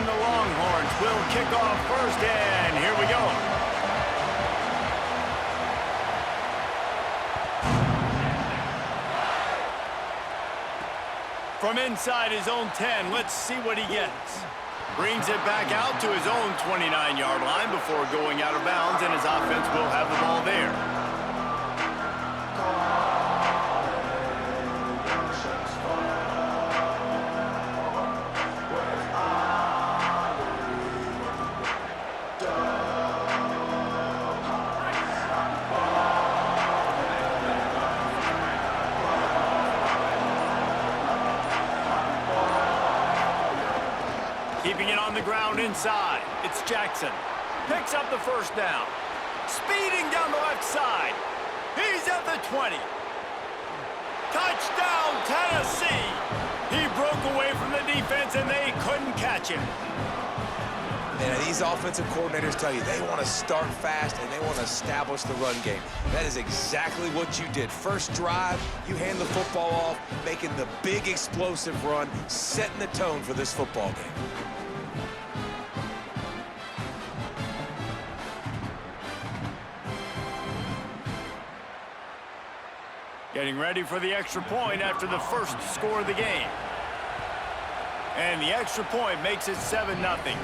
And the Longhorns will kick off first, and here we go. From inside his own 10, let's see what he gets. Brings it back out to his own 29-yard line before going out of bounds, and his offense will have the ball there. Keeping it on the ground inside. It's Jackson. Picks up the first down. Speeding down the left side. He's at the 20. Touchdown, Tennessee. He broke away from the defense, and they couldn't catch him. Man, these offensive coordinators tell you they want to start fast and they want to establish the run game. That is exactly what you did. First drive, you hand the football off, making the big explosive run, setting the tone for this football game. Getting ready for the extra point after the first score of the game. And the extra point makes it 7-0.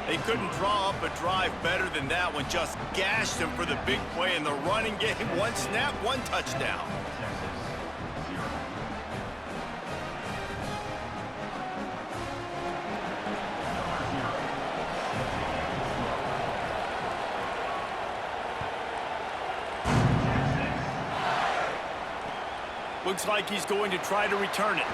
They couldn't draw up a drive better than that one. Just gashed him for the big play in the running game. One snap, one touchdown. Looks like he's going to try to return it.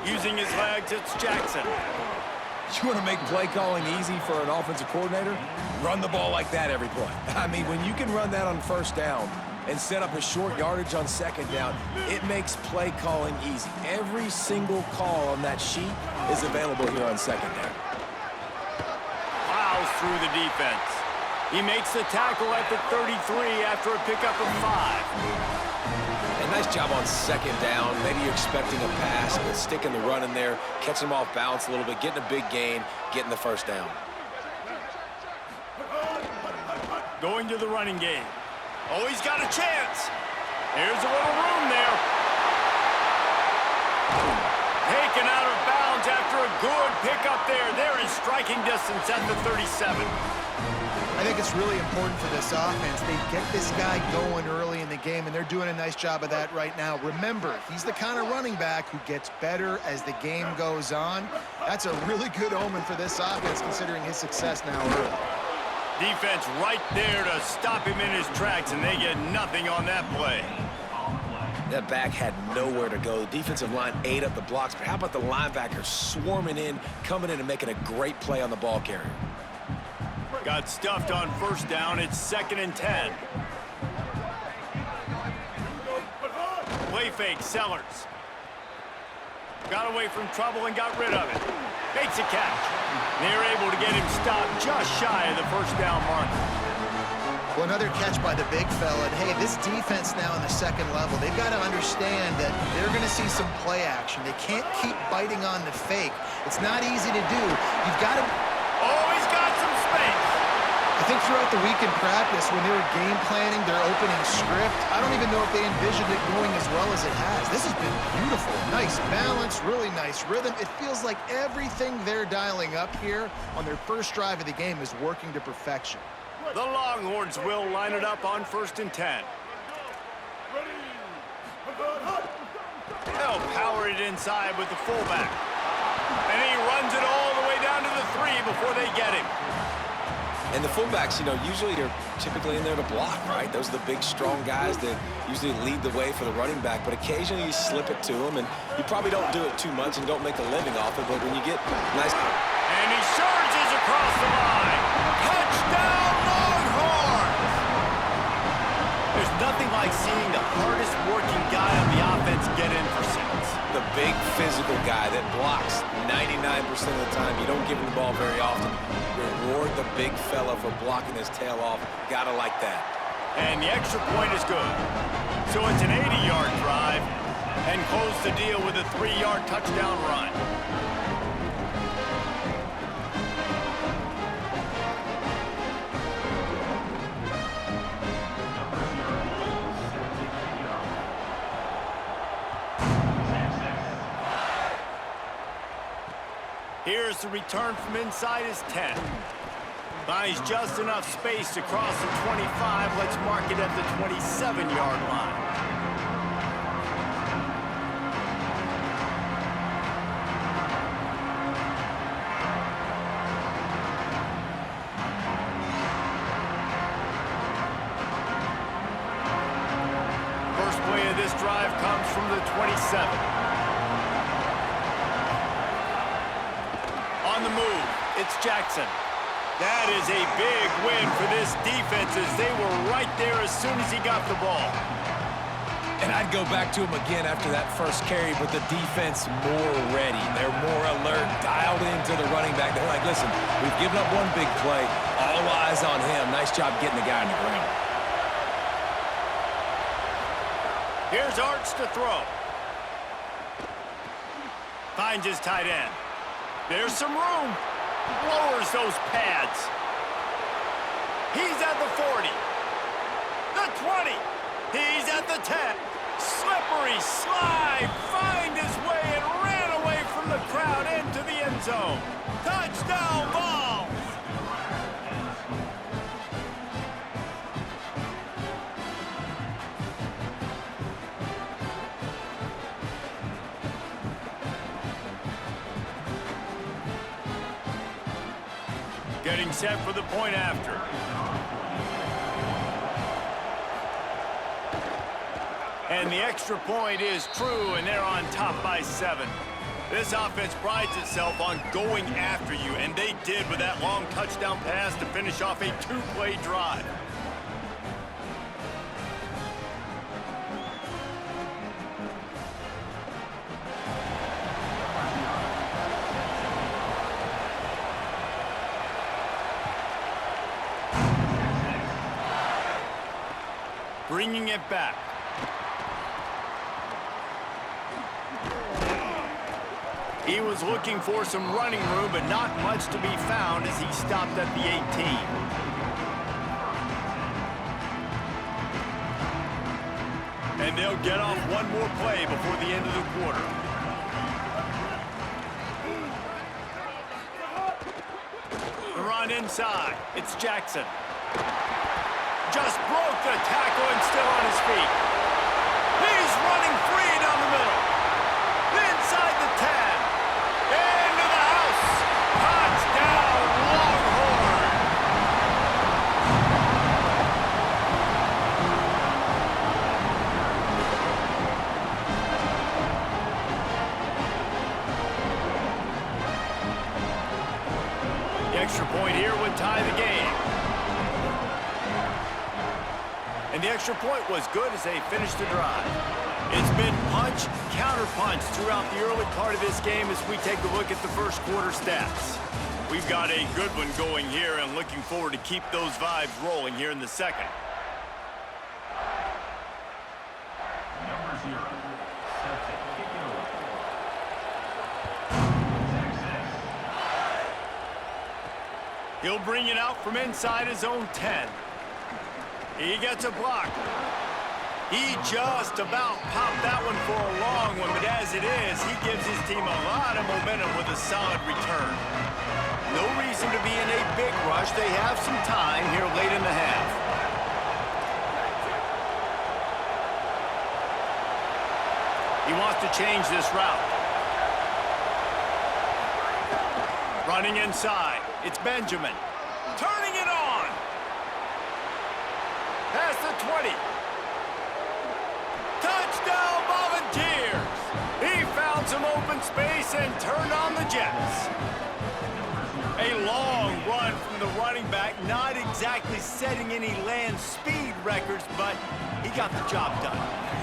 Using his legs, it's Jackson. You want to make play calling easy for an offensive coordinator? Run the ball like that every play. I mean, when you can run that on first down and set up a short yardage on second down, it makes play calling easy. Every single call on that sheet is available here on second down. Plows through the defense. He makes the tackle at the 33 after a pickup of 5. And nice job on second down. Maybe you're expecting a pass, but sticking the run in there, catching him off balance a little bit, getting a big gain, getting the first down. Going to the running game. Oh, he's got a chance. Here's a little room there. Taken out of bounds after a good pickup there. They're in striking distance at the 37. I think it's really important for this offense. They get this guy going early in the game, and they're doing a nice job of that right now. Remember, he's the kind of running back who gets better as the game goes on. That's a really good omen for this offense, considering his success now early. Defense right there to stop him in his tracks, and they get nothing on that play. That back had nowhere to go. The defensive line ate up the blocks, but how about the linebackers swarming in, coming in and making a great play on the ball carrier? Got stuffed on first down. It's 2nd and 10. Play fake, Sellers. Got away from trouble and got rid of it. Makes a catch. They're able to get him stopped just shy of the first down mark. Well, another catch by the big fella. And, hey, this defense now in the second level, they've got to understand that they're going to see some play action. They can't keep biting on the fake. It's not easy to do. You've got to... Oh, he's got some space. I think throughout the week in practice, when they were game planning their opening script, I don't even know if they envisioned it going as well as it has. This has been beautiful. Nice balance, really nice rhythm. It feels like everything they're dialing up here on their first drive of the game is working to perfection. The Longhorns will line it up on 1st and 10. They'll power it inside with the fullback. And he runs it all the way down to the 3 before they get him. And the fullbacks, you know, usually they're typically in there to block, right? Those are the big, strong guys that usually lead the way for the running back. But occasionally you slip it to them, and you probably don't do it too much and don't make a living off it. But when you get nice... And he surges across the line. Touchdown, Longhorns! like seeing the hardest working guy on the offense get in for six. The big physical guy that blocks 99% of the time. You don't give him the ball very often. Reward the big fella for blocking his tail off. Gotta like that. And the extra point is good. So it's an 80-yard drive and close the deal with a 3-yard touchdown run. Here's the return from inside his 10. Finds just enough space to cross the 25. Let's mark it at the 27-yard line. First play of this drive comes from the 27. On the move, it's Jackson. That is a big win for this defense as they were right there as soon as he got the ball. And I'd go back to him again after that first carry, but the defense more ready. They're more alert, dialed into the running back. They're like, listen, we've given up one big play. All eyes on him. Nice job getting the guy on the ground. Here's Arch to throw. Finds his tight end. There's some room. Lowers those pads. He's at the 40. The 20. He's at the 10. Slippery slide. Find his way and ran away from the crowd into the end zone. Touchdown ball. Getting set for the point after. And the extra point is true, and they're on top by 7. This offense prides itself on going after you, and they did with that long touchdown pass to finish off a 2-play drive. Bringing it back. He was looking for some running room, but not much to be found as he stopped at the 18. And they'll get off one more play before the end of the quarter. The run inside. It's Jackson. Just broke the tackle and still on his feet. He's running free down the middle. Inside the 10. Into the house. Touchdown, Longhorn. The extra point here would tie the game. And the extra point was good as they finished the drive. It's been punch, counter-punch throughout the early part of this game as we take a look at the first quarter stats. We've got a good one going here and looking forward to keep those vibes rolling here in the second. He'll bring it out from inside his own 10. He gets a block. He just about popped that one for a long one, but as it is, he gives his team a lot of momentum with a solid return. No reason to be in a big rush. They have some time here late in the half. He wants to change this route. Running inside. It's Benjamin. Turning it on. Past the 20. Touchdown, Volunteers. He found some open space and turned on the Jets. A long run from the running back, not exactly setting any land speed records, but he got the job done.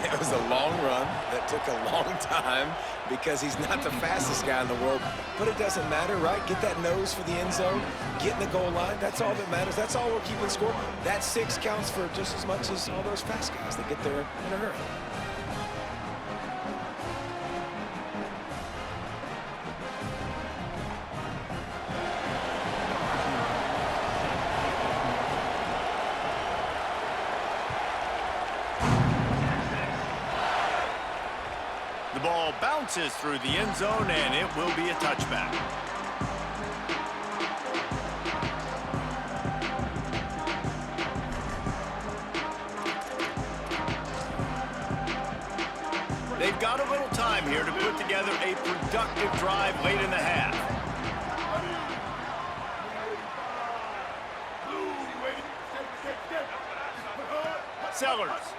It was a long run that took a long time because he's not the fastest guy in the world, but it doesn't matter, right? Get that nose for the end zone, get in the goal line. That's all that matters. That's all we're keeping score. That 6 counts for just as much as all those fast guys that get there in a hurry. The ball bounces through the end zone, and it will be a touchback. They've got a little time here to put together a productive drive late in the half. Sellers.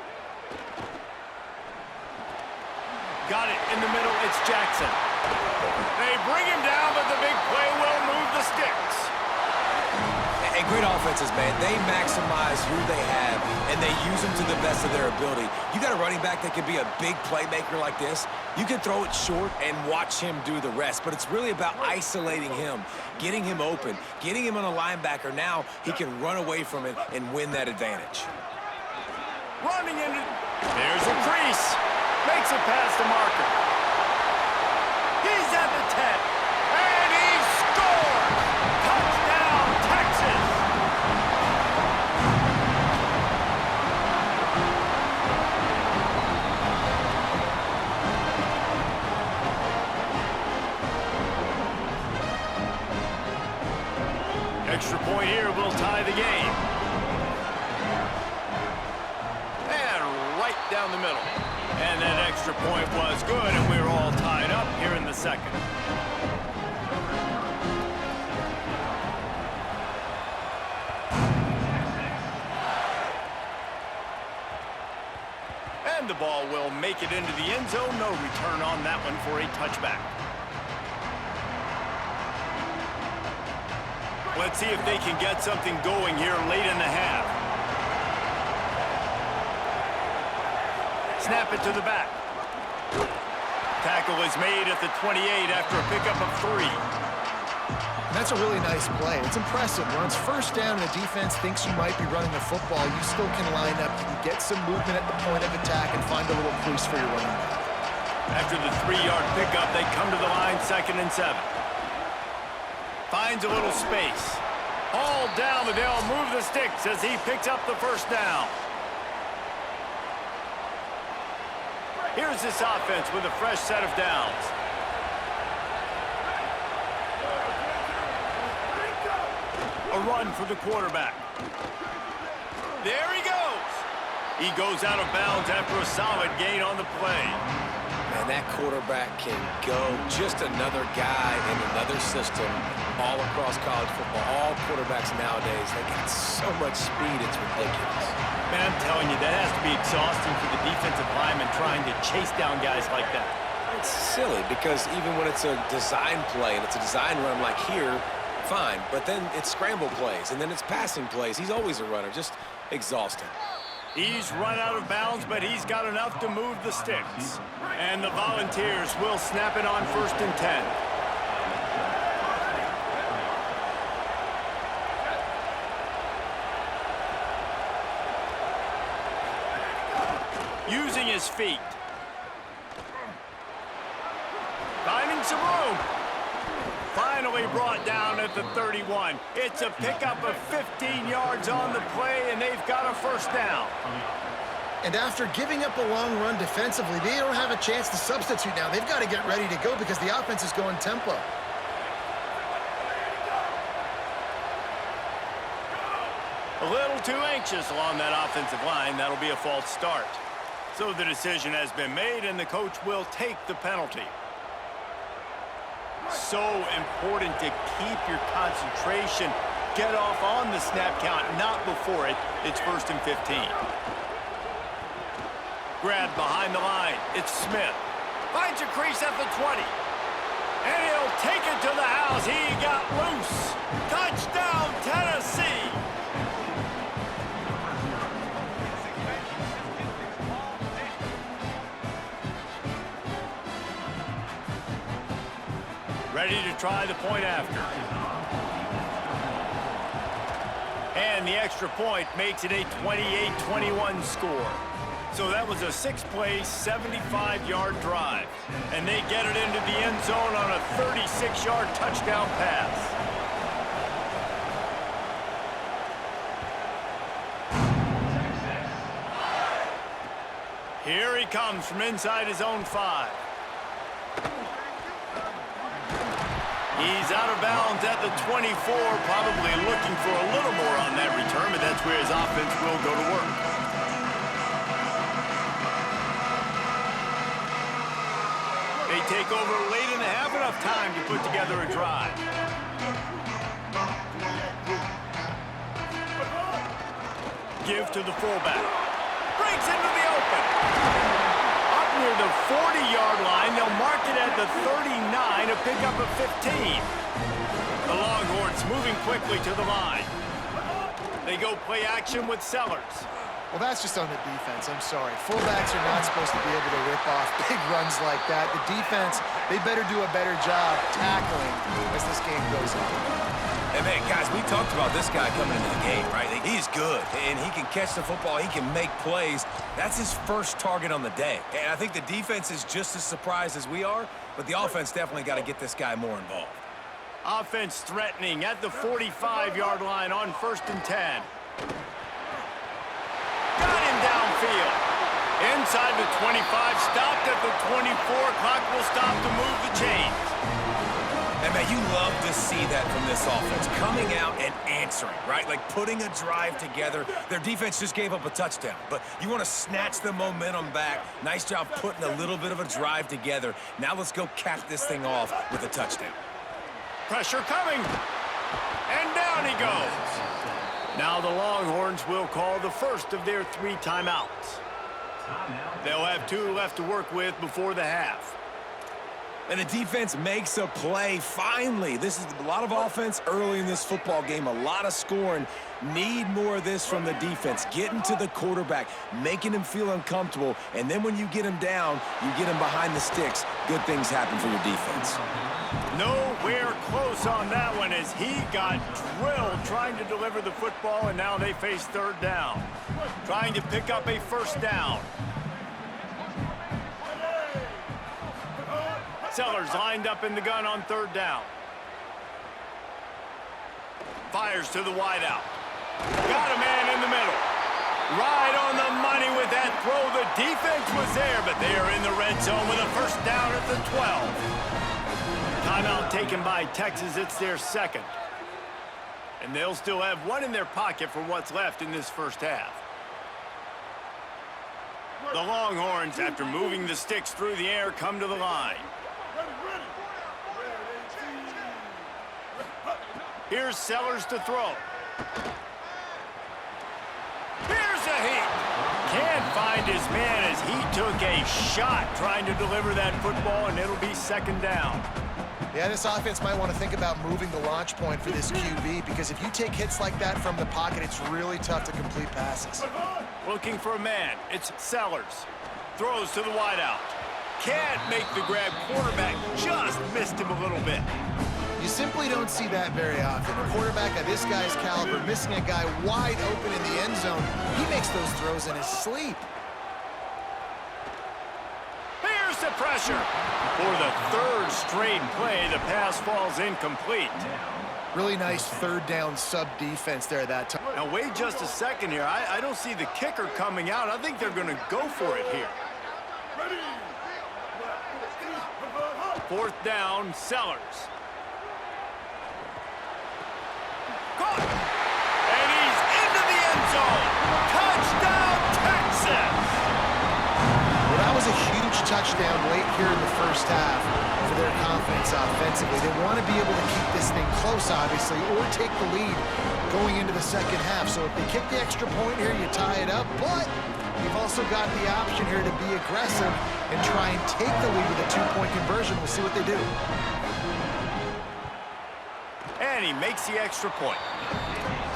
Got it in the middle. It's Jackson. They bring him down, but the big play will move the sticks. And great offenses, man. They maximize who they have, and they use them to the best of their ability. You got a running back that can be a big playmaker like this. You can throw it short and watch him do the rest, but it's really about isolating him, getting him open, getting him on a linebacker. Now he can run away from it and win that advantage. Running into... There's a crease. Makes it past the marker. He's at the 10. And he scores! Touchdown, Texas! Extra point here will tie the game. And right down the middle. And that extra point was good, and we're all tied up here in the second. And the ball will make it into the end zone. No return on that one for a touchback. Let's see if they can get something going here late in the half. Snap it to the back. Tackle is made at the 28 after a pickup of 3. And that's a really nice play. It's impressive. When it's first down and the defense thinks you might be running the football, you still can line up. You can get some movement at the point of attack and find a little crease for your running back. After the 3-yard pickup, they come to the line 2nd and 7. Finds a little space. All down, but they'll move the sticks as he picks up the first down. Here's this offense with a fresh set of downs. A run for the quarterback. There he goes. He goes out of bounds after a solid gain on the play. Man, that quarterback can go. Just another guy in another system all across college football. All quarterbacks nowadays, they got so much speed, it's ridiculous. Man, I'm telling you, that has to be exhausting for the defensive lineman trying to chase down guys like that. It's silly because even when it's a design play and it's a design run like here, fine. But then it's scramble plays and then it's passing plays. He's always a runner, just exhausting. He's run out of bounds, but he's got enough to move the sticks. And the Volunteers will snap it on 1st and 10. Using his feet. Finding some room. Finally brought down at the 31. It's a pickup of 15 yards on the play, and they've got a first down. And after giving up a long run defensively, they don't have a chance to substitute now. They've got to get ready to go because the offense is going tempo. A little too anxious along that offensive line. That'll be a false start. So the decision has been made, and the coach will take the penalty. So important to keep your concentration. Get off on the snap count, not before it. It's 1st and 15. Grab behind the line. It's Smith. Finds a crease at the 20. And he'll take it to the house. He got loose. Touchdown, Tennessee. Ready to try the point after. And the extra point makes it a 28-21 score. So that was a 6-play, 75-yard drive. And they get it into the end zone on a 36-yard touchdown pass. Here he comes from inside his own 5. He's out of bounds at the 24, probably looking for a little more on that return, but that's where his offense will go to work. They take over late in the half, enough time to put together a drive. Give to the fullback. Breaks into the open. Up near the 40-yard line, they'll mark it at the 39, a pickup of 15. The Longhorns moving quickly to the line. They go play action with Sellers. Well, that's just on the defense. I'm sorry. Fullbacks are not supposed to be able to rip off big runs like that. The defense, they better do a better job tackling as this game goes on. And man, guys, we talked about this guy coming into the game, right? He's good, and he can catch the football. He can make plays. That's his first target on the day. And I think the defense is just as surprised as we are, but the offense definitely got to get this guy more involved. Offense threatening at the 45-yard line on 1st and 10. Got him downfield. Inside the 25, stopped at the 24. Clock will stop to move the chains. And man, you love to see that from this offense, coming out and answering, right? Like putting a drive together. Their defense just gave up a touchdown, but you want to snatch the momentum back. Nice job putting a little bit of a drive together. Now let's go cap this thing off with a touchdown. Pressure coming, and down he goes. Now the Longhorns will call the first of their 3 timeouts. They'll have 2 left to work with before the half. And the defense makes a play, finally. This is a lot of offense early in this football game, a lot of scoring. Need more of this from the defense. Getting to the quarterback, making him feel uncomfortable, and then when you get him down, you get him behind the sticks. Good things happen for your defense. Nowhere close on that one as he got drilled trying to deliver the football, and now they face 3rd down. Trying to pick up a 1st down. Sellers lined up in the gun on 3rd down. Fires to the wideout. Got a man in the middle. Right on the money with that throw. The defense was there, but they are in the red zone with a 1st down at the 12. Timeout taken by Texas. It's their 2nd. And they'll still have 1 in their pocket for what's left in this 1st half. The Longhorns, after moving the sticks through the air, come to the line. Here's Sellers to throw. Here's a heat. Can't find his man as he took a shot trying to deliver that football, and it'll be 2nd down. Yeah, this offense might want to think about moving the launch point for this QB, because if you take hits like that from the pocket, it's really tough to complete passes. Looking for a man. It's Sellers. Throws to the wideout. Can't make the grab. Quarterback just missed him a little bit. You simply don't see that very often. A quarterback of this guy's caliber missing a guy wide open in the end zone. He makes those throws in his sleep. Here's the pressure. For the 3rd straight play, the pass falls incomplete. Really nice 3rd down sub-defense there that time. Now, wait just a second here. I don't see the kicker coming out. I think they're going to go for it here. 4th down, Sellers. Caught. And he's into the end zone. Touchdown, Texas! Well, that was a huge touchdown late here in the 1st half for their confidence offensively. They want to be able to keep this thing close, obviously, or take the lead going into the 2nd half. So if they kick the extra point here, you tie it up, but you've also got the option here to be aggressive and try and take the lead with a 2-point conversion. We'll see what they do. And he makes the extra point.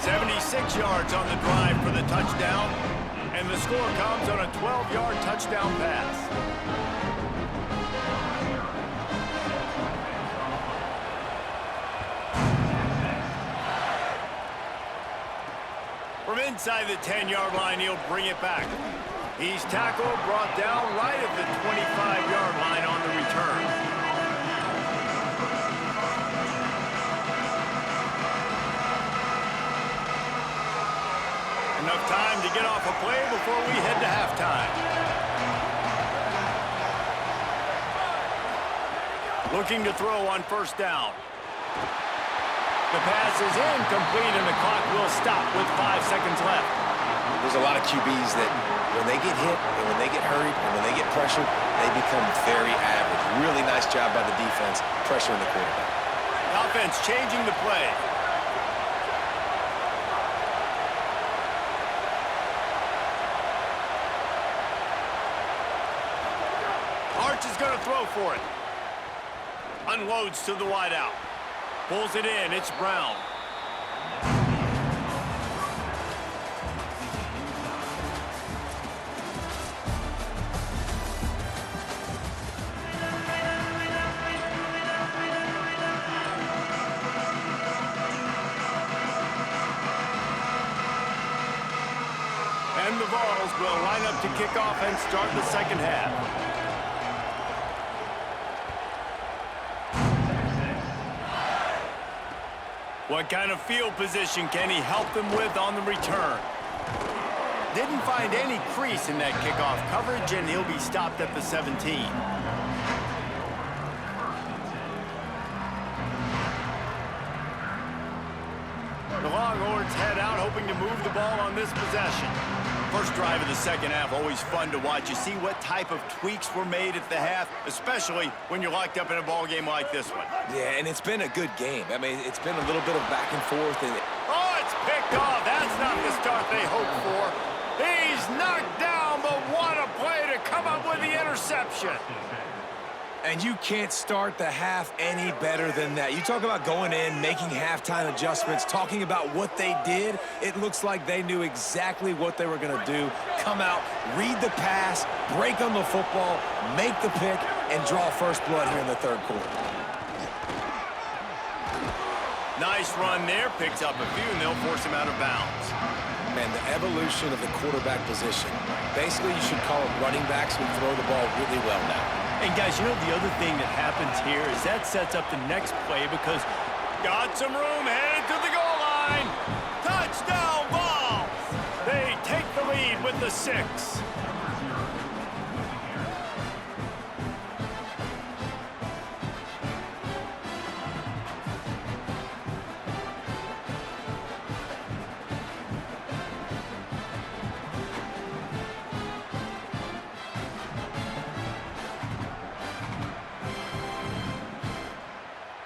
76 yards on the drive for the touchdown. And the score comes on a 12-yard touchdown pass. From inside the 10-yard line, he'll bring it back. He's tackled, brought down right at the 25-yard line on the return. Enough time to get off a play before we head to halftime. Looking to throw on first down. The pass is incomplete, and the clock will stop with 5 seconds left. There's a lot of QBs that when they get hit and when they get hurried and when they get pressured, they become very average. Really nice job by the defense pressuring the quarterback. The offense changing the play. Arch is going to throw for it. Unloads to the wideout. Pulls it in. It's Brown. And the Vols will line up to kick off and start the second half. What kind of field position can he help them with on the return? Didn't find any crease in that kickoff coverage, and he'll be stopped at the 17. The Longhorns head out, hoping to move the ball on this possession. First drive of the second half, always fun to watch. You see what type of tweaks were made at the half, especially when you're locked up in a ball game like this one. Yeah, and it's been a good game. I mean, it's been a little bit of back and forth. Oh, it's picked off. That's not the start they hoped for. He's knocked down, but what a play to come up with the interception. And you can't start the half any better than that. You talk about going in, making halftime adjustments, talking about what they did. It looks like they knew exactly what they were going to do. Come out, read the pass, break on the football, make the pick, and draw first blood here in the third quarter. Nice run there. Picks up a few, and they'll force him out of bounds. Man, the evolution of the quarterback position. Basically, you should call it running backs who throw the ball really well now. And guys, you know the other thing that happens here is that sets up the next play because got some room, headed to the goal line. Touchdown, Vols! They take the lead with the 6.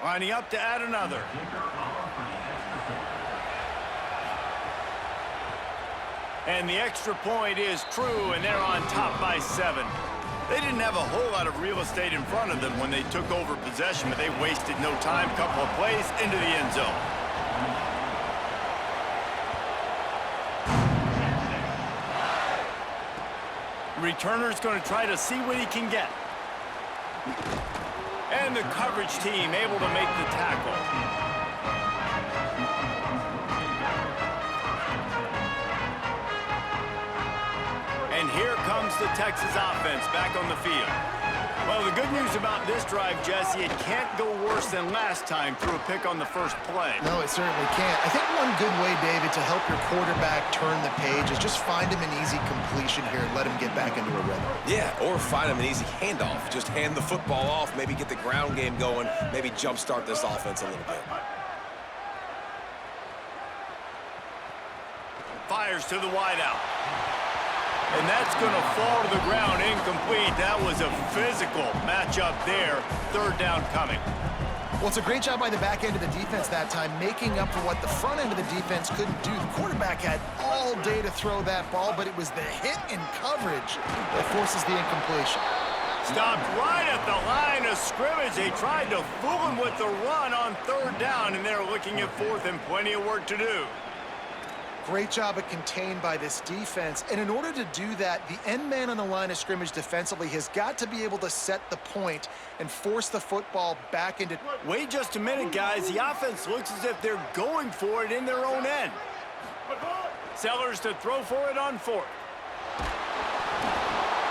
Lining up to add another. And the extra point is true, and they're on top by 7. They didn't have a whole lot of real estate in front of them when they took over possession, but they wasted no time. Couple of plays into the end zone. Returner's going to try to see what he can get. And the coverage team able to make the tackle. And here comes the Texas offense back on the field. Well, the good news about this drive, Jesse, it can't go worse than last time through a pick on the first play. No, it certainly can't. I think one good way, David, to help your quarterback turn the page is just find him an easy completion here and let him get back into a rhythm. Yeah, or find him an easy handoff. Just hand the football off, maybe get the ground game going, maybe jumpstart this offense a little bit. Fires to the wideout. And that's going to fall to the ground incomplete. That was a physical matchup there. Third down coming. Well, it's a great job by the back end of the defense that time, making up for what the front end of the defense couldn't do. The quarterback had all day to throw that ball, but it was the hit and coverage that forces the incompletion. Stopped right at the line of scrimmage. They tried to fool him with the run on third down, and they're looking at fourth and plenty of work to do. Great job of contained by this defense. And in order to do that, the end man on the line of scrimmage defensively has got to be able to set the point and force the football back into... Wait just a minute, guys. The offense looks as if they're going for it in their own end. Sellers to throw for it on fourth.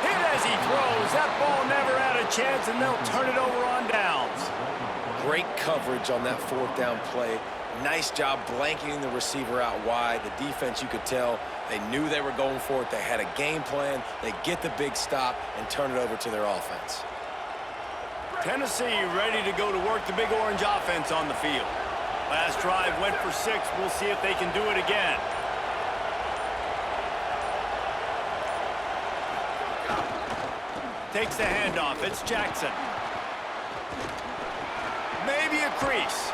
Hit as he throws. That ball never had a chance, and they'll turn it over on downs. Great coverage on that fourth down play. Nice job blanketing the receiver out wide. The defense, you could tell, they knew they were going for it. They had a game plan. They get the big stop and turn it over to their offense. Tennessee ready to go to work the Big Orange offense on the field. Last drive went for 6. We'll see if they can do it again. Takes the handoff. It's Jackson. Maybe a crease.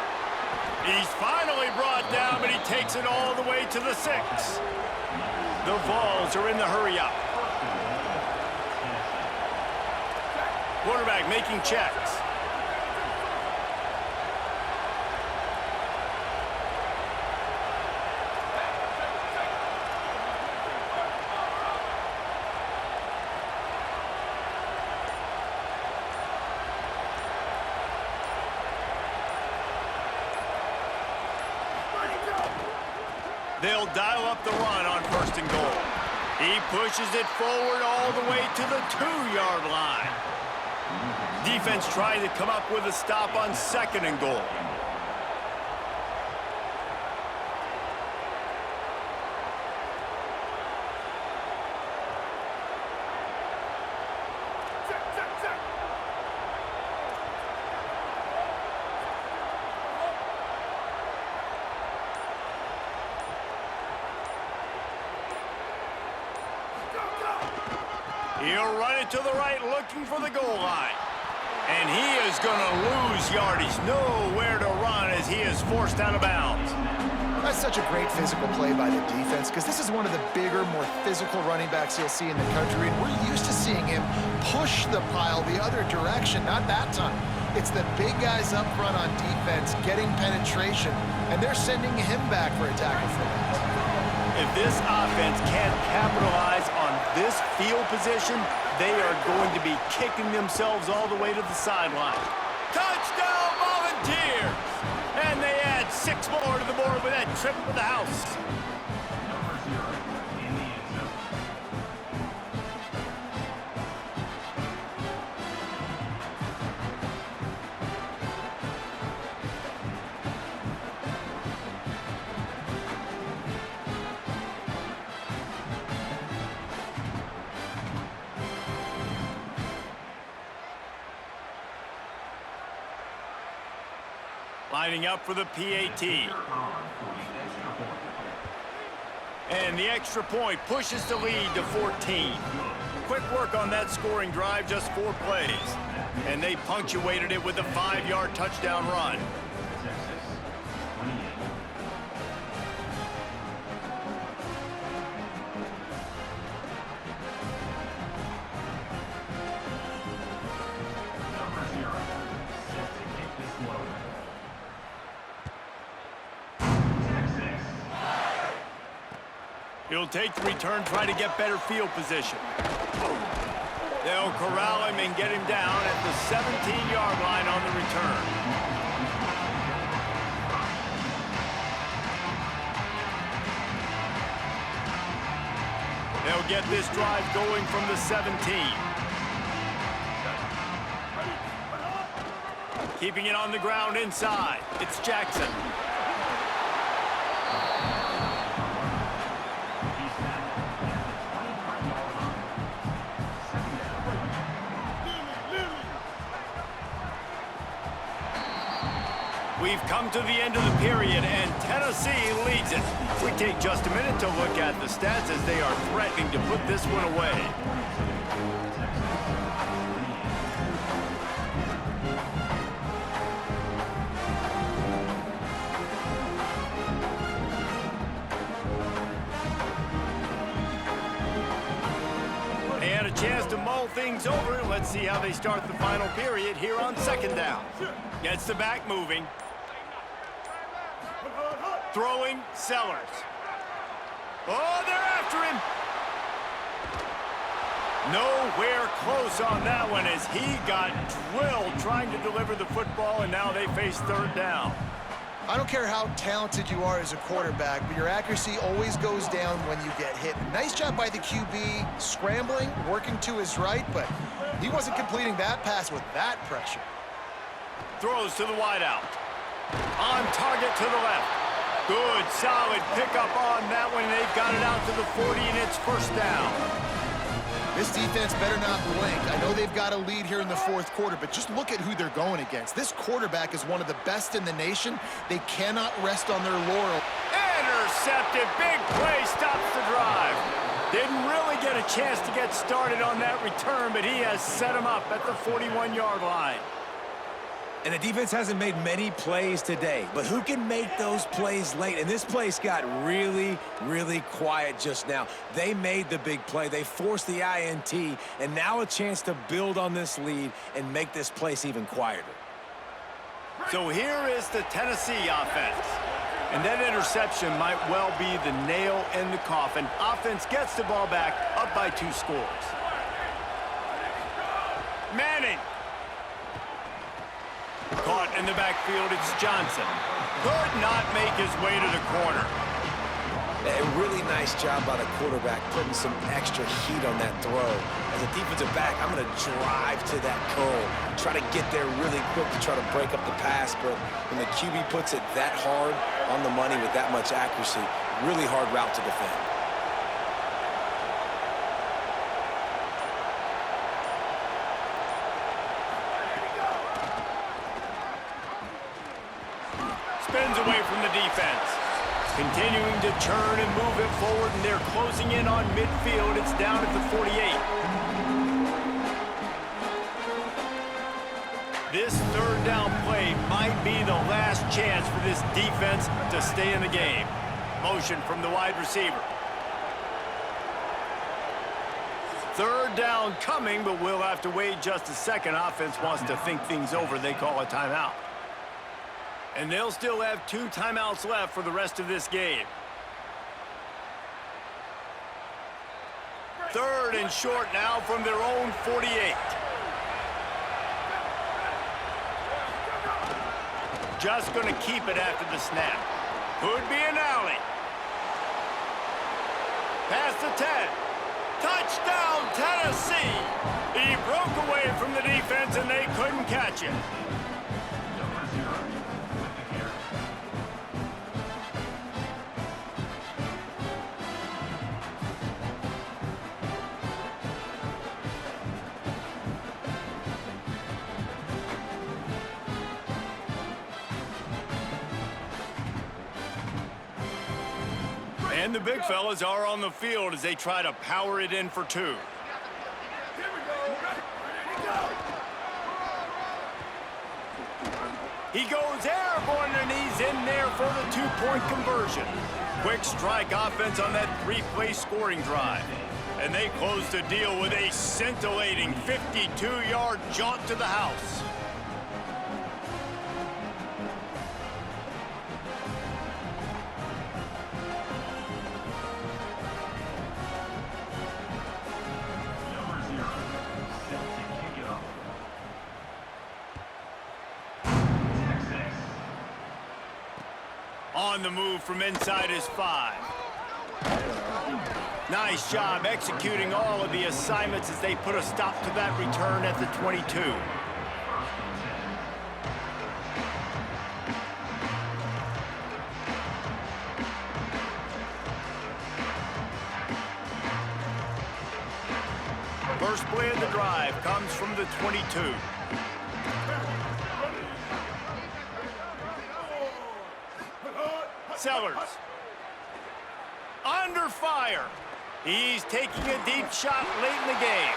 He's finally brought down, but he takes it all the way to the 6. The Vols are in the hurry-up. Quarterback making checks. They'll dial up the run on 1st and goal. He pushes it forward all the way to the 2-yard line. Defense trying to come up with a stop on 2nd and goal. He'll run it to the right, looking for the goal line. And he is going to lose yardage. Nowhere to run as he is forced out of bounds. That's such a great physical play by the defense because this is one of the bigger, more physical running backs you'll see in the country, and we're used to seeing him push the pile the other direction. Not that time. It's the big guys up front on defense getting penetration, and they're sending him back for a tackle for that. If this offense can't capitalize on this field position, they are going to be kicking themselves all the way to the sideline. Touchdown, Volunteers! And they add 6 more to the board with that trip to the house. Lining up for the PAT. And the extra point pushes the lead to 14. Quick work on that scoring drive, just 4 plays. And they punctuated it with a 5-yard touchdown run. He'll take the return, try to get better field position. They'll corral him and get him down at the 17-yard line on the return. They'll get this drive going from the 17. Keeping it on the ground inside. It's Jackson. We've come to the end of the period, and Tennessee leads it. We take just a minute to look at the stats as they are threatening to put this one away. They had a chance to mull things over. Let's see how they start the final period here on 2nd down. Gets the back moving. Throwing, Sellers. Oh, they're after him. Nowhere close on that one as he got drilled trying to deliver the football, and now they face 3rd down. I don't care how talented you are as a quarterback, but your accuracy always goes down when you get hit. Nice job by the QB, scrambling, working to his right, but he wasn't completing that pass with that pressure. Throws to the wideout. On target to the left. Good, solid pickup on that one. They've got it out to the 40, and it's first down. This defense better not blink. I know they've got a lead here in the fourth quarter, but just look at who they're going against. This quarterback is one of the best in the nation. They cannot rest on their laurel. Intercepted. Big play stops the drive. Didn't really get a chance to get started on that return, but he has set him up at the 41-yard line. And the defense hasn't made many plays today, but who can make those plays late? And this place got really, really quiet just now. They made the big play. They forced the INT, and now a chance to build on this lead and make this place even quieter. So here is the Tennessee offense. And that interception might well be the nail in the coffin. Offense gets the ball back, up by 2 scores. Manning. Caught in the backfield, it's Johnson. Could not make his way to the corner. A really nice job by the quarterback, putting some extra heat on that throw. As a defensive back, I'm going to drive to that curl, try to get there really quick to try to break up the pass, but when the QB puts it that hard on the money with that much accuracy, really hard route to defend. Spins away from the defense. Continuing to churn and move it forward, and they're closing in on midfield. It's down at the 48. This third down play might be the last chance for this defense to stay in the game. Motion from the wide receiver. Third down coming, but we'll have to wait just a second. Offense wants to think things over. They call a timeout. And they'll still have 2 timeouts left for the rest of this game. Third and short now from their own 48. Just going to keep it after the snap. Could be an alley. Past the 10. Touchdown, Tennessee! He broke away from the defense, and they couldn't catch it. And the big fellas are on the field as they try to power it in for 2. He goes airborne, and he's in there for the 2-point conversion. Quick strike offense on that 3-play scoring drive. And they close the deal with a scintillating 52-yard jaunt to the house. On the move from inside his 5. Nice job executing all of the assignments as they put a stop to that return at the 22. First play of the drive comes from the 22. Sellers. Under fire. He's taking a deep shot late in the game.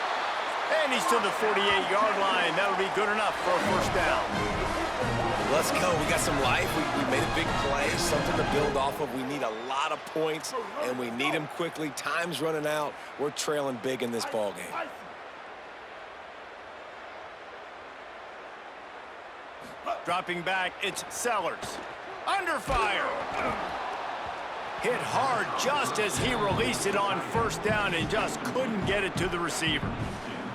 And he's to the 48-yard line. That'll be good enough for a first down. Let's go. We got some life. We made a big play, something to build off of. We need a lot of points, and we need them quickly. Time's running out. We're trailing big in this ball game. Dropping back, it's Sellers. Under fire. Hit hard just as he released it on first down and just couldn't get it to the receiver.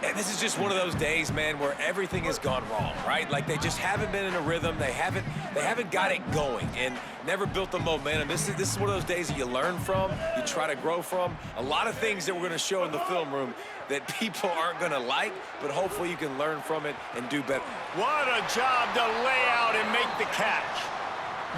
And this is just one of those days, man, where everything has gone wrong, right? Like they just haven't been in a rhythm. They haven't got it going and never built the momentum. This is one of those days that you learn from, you try to grow from. A lot of things that we're going to show in the film room that people aren't going to like, but hopefully you can learn from it and do better. What a job to lay out and make the catch.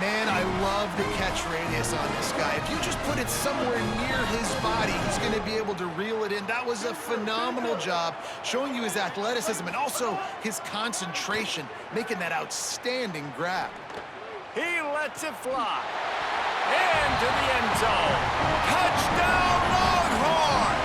Man, I love the catch radius on this guy. If you just put it somewhere near his body, he's going to be able to reel it in. That was a phenomenal job, showing you his athleticism and also his concentration, making that outstanding grab. He lets it fly. Into the end zone. Touchdown, Longhorns!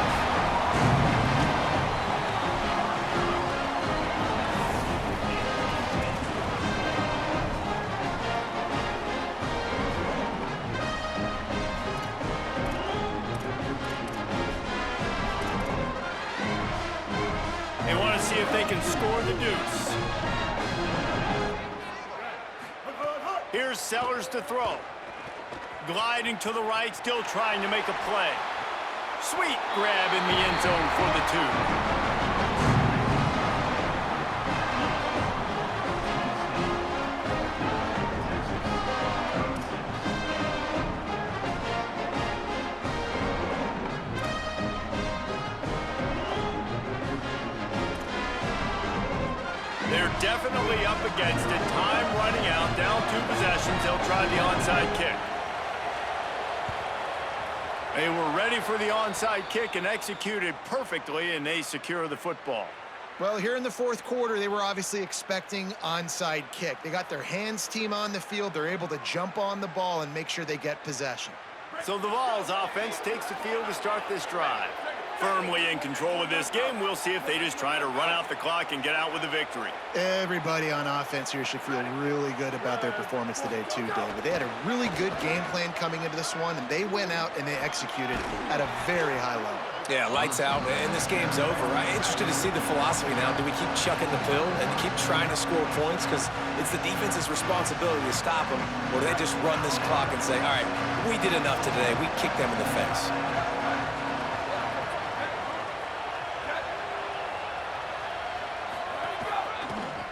They want to see if they can score the deuce. Here's Sellers to throw. Gliding to the right, still trying to make a play. Sweet grab in the end zone for the 2. They're definitely up against it. Time running out, down 2 possessions. They'll try the onside kick. They were ready for the onside kick and executed perfectly, and they secure the football. Well, here in the fourth quarter, they were obviously expecting onside kick. They got their hands team on the field. They're able to jump on the ball and make sure they get possession. So the Vols offense takes the field to start this drive. Firmly in control of this game. We'll see if they just try to run out the clock and get out with a victory. Everybody on offense here should feel really good about their performance today too, David. They had a really good game plan coming into this one, and they went out and they executed at a very high level. Yeah, lights out, and this game's over. I'm interested to see the philosophy now. Do we keep chucking the pill and keep trying to score points because it's the defense's responsibility to stop them, or do they just run this clock and say, all right, we did enough today. We kicked them in the face.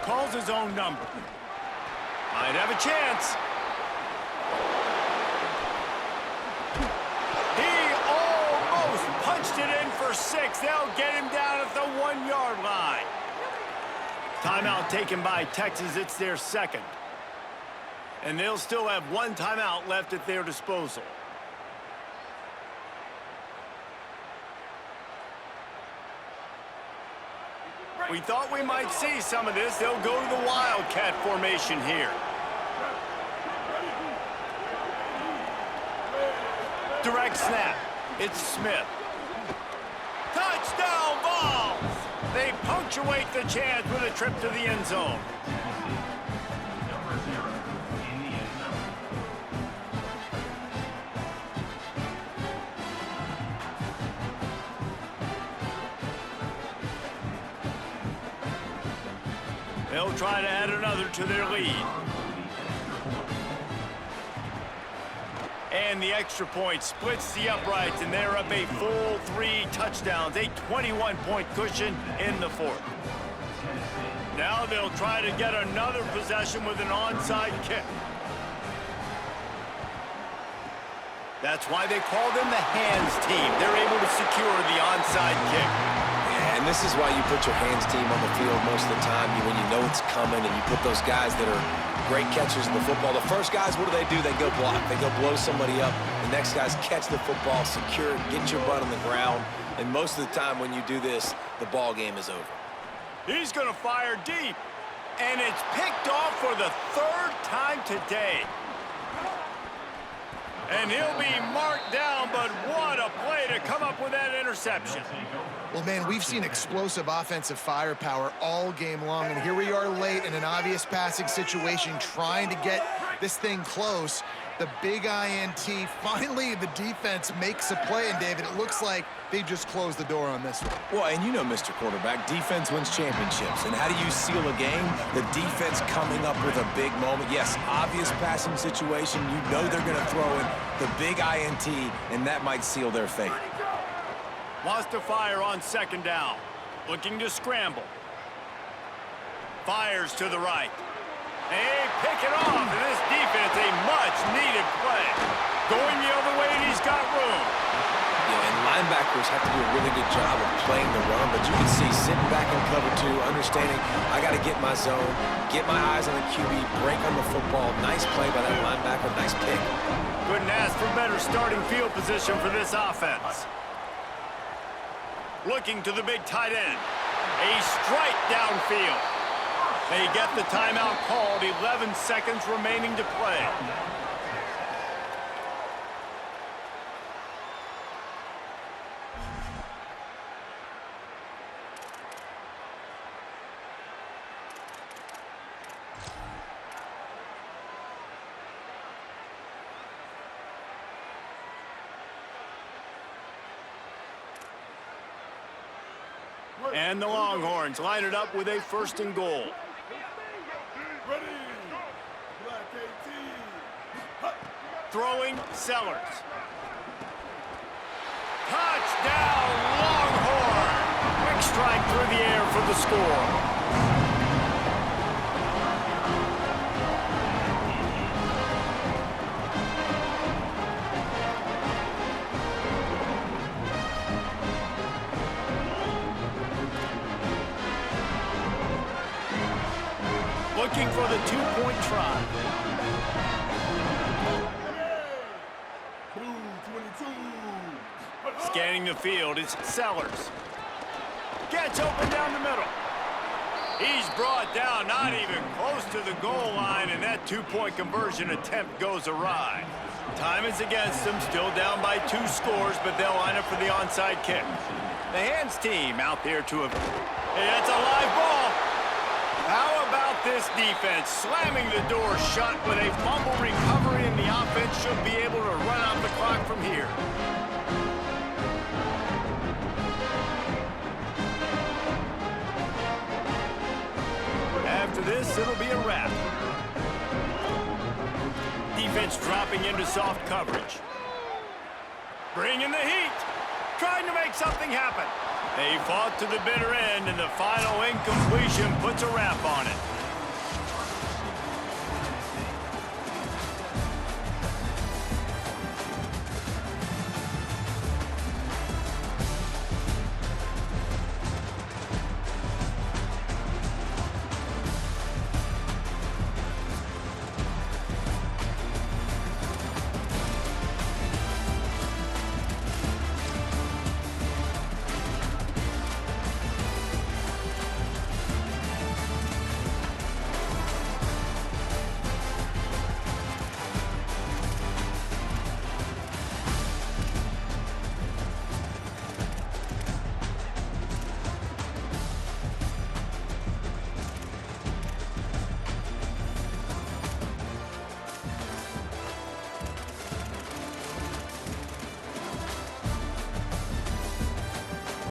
Calls his own number. Might have a chance. He almost punched it in for 6. They'll get him down at the 1-yard line. Timeout taken by Texas. It's their second. And they'll still have 1 timeout left at their disposal. We thought we might see some of this. They'll go to the Wildcat formation here. Direct snap. It's Smith. Touchdown, Vols! They punctuate the chance with a trip to the end zone. They'll try to add another to their lead. And the extra point splits the uprights, and they're up a full 3 touchdowns, a 21-point cushion in the 4th. Now they'll try to get another possession with an onside kick. That's why they call them the hands team. They're able to secure the onside kick. And this is why you put your hands team on the field most of the time when you know it's coming, and you put those guys that are great catchers in the football. The first guys, what do? They go block. They go blow somebody up. The next guys catch the football, secure it, get your butt on the ground. And most of the time when you do this, the ball game is over. He's going to fire deep. And it's picked off for the 3rd time today. And he'll be marked down, but what a play to come up with that interception. Well, man, we've seen explosive offensive firepower all game long, and here we are late in an obvious passing situation trying to get this thing close. The big INT, finally the defense makes a play, and David, it looks like they just closed the door on this one. Well, and you know, Mr. Quarterback, defense wins championships. And how do you seal a game? The defense coming up with a big moment. Yes, obvious passing situation. You know they're going to throw in the big INT, and that might seal their fate. Wants to fire on 2nd down. Looking to scramble. Fires to the right. They pick it off, and this defense, a much-needed play. Going the other way, and he's got room. Yeah, and linebackers have to do a really good job of playing the run, but you can see sitting back in cover two, understanding I got to get my zone, get my eyes on the QB, break on the football. Nice play by that linebacker, nice pick. Couldn't ask for better starting field position for this offense. Looking to the big tight end. A strike downfield. They get the timeout called, 11 seconds remaining to play. And the Longhorns line it up with a 1st and goal. Throwing Sellers. Touchdown, Longhorn! Quick strike through the air for the score. Looking for the 2-point try. Scanning the field is Sellers. Gets open down the middle. He's brought down, not even close to the goal line, and that 2-point conversion attempt goes awry. Time is against them, still down by 2 scores, but they'll line up for the onside kick. The hands team out there to a... Hey, that's a live ball. How about this defense slamming the door shut with a fumble recovery, and the offense should be able to run out the clock from here. After this, it'll be a wrap. Defense dropping into soft coverage. Bringing the heat. Trying to make something happen. They fought to the bitter end, and the final incompletion puts a wrap on it.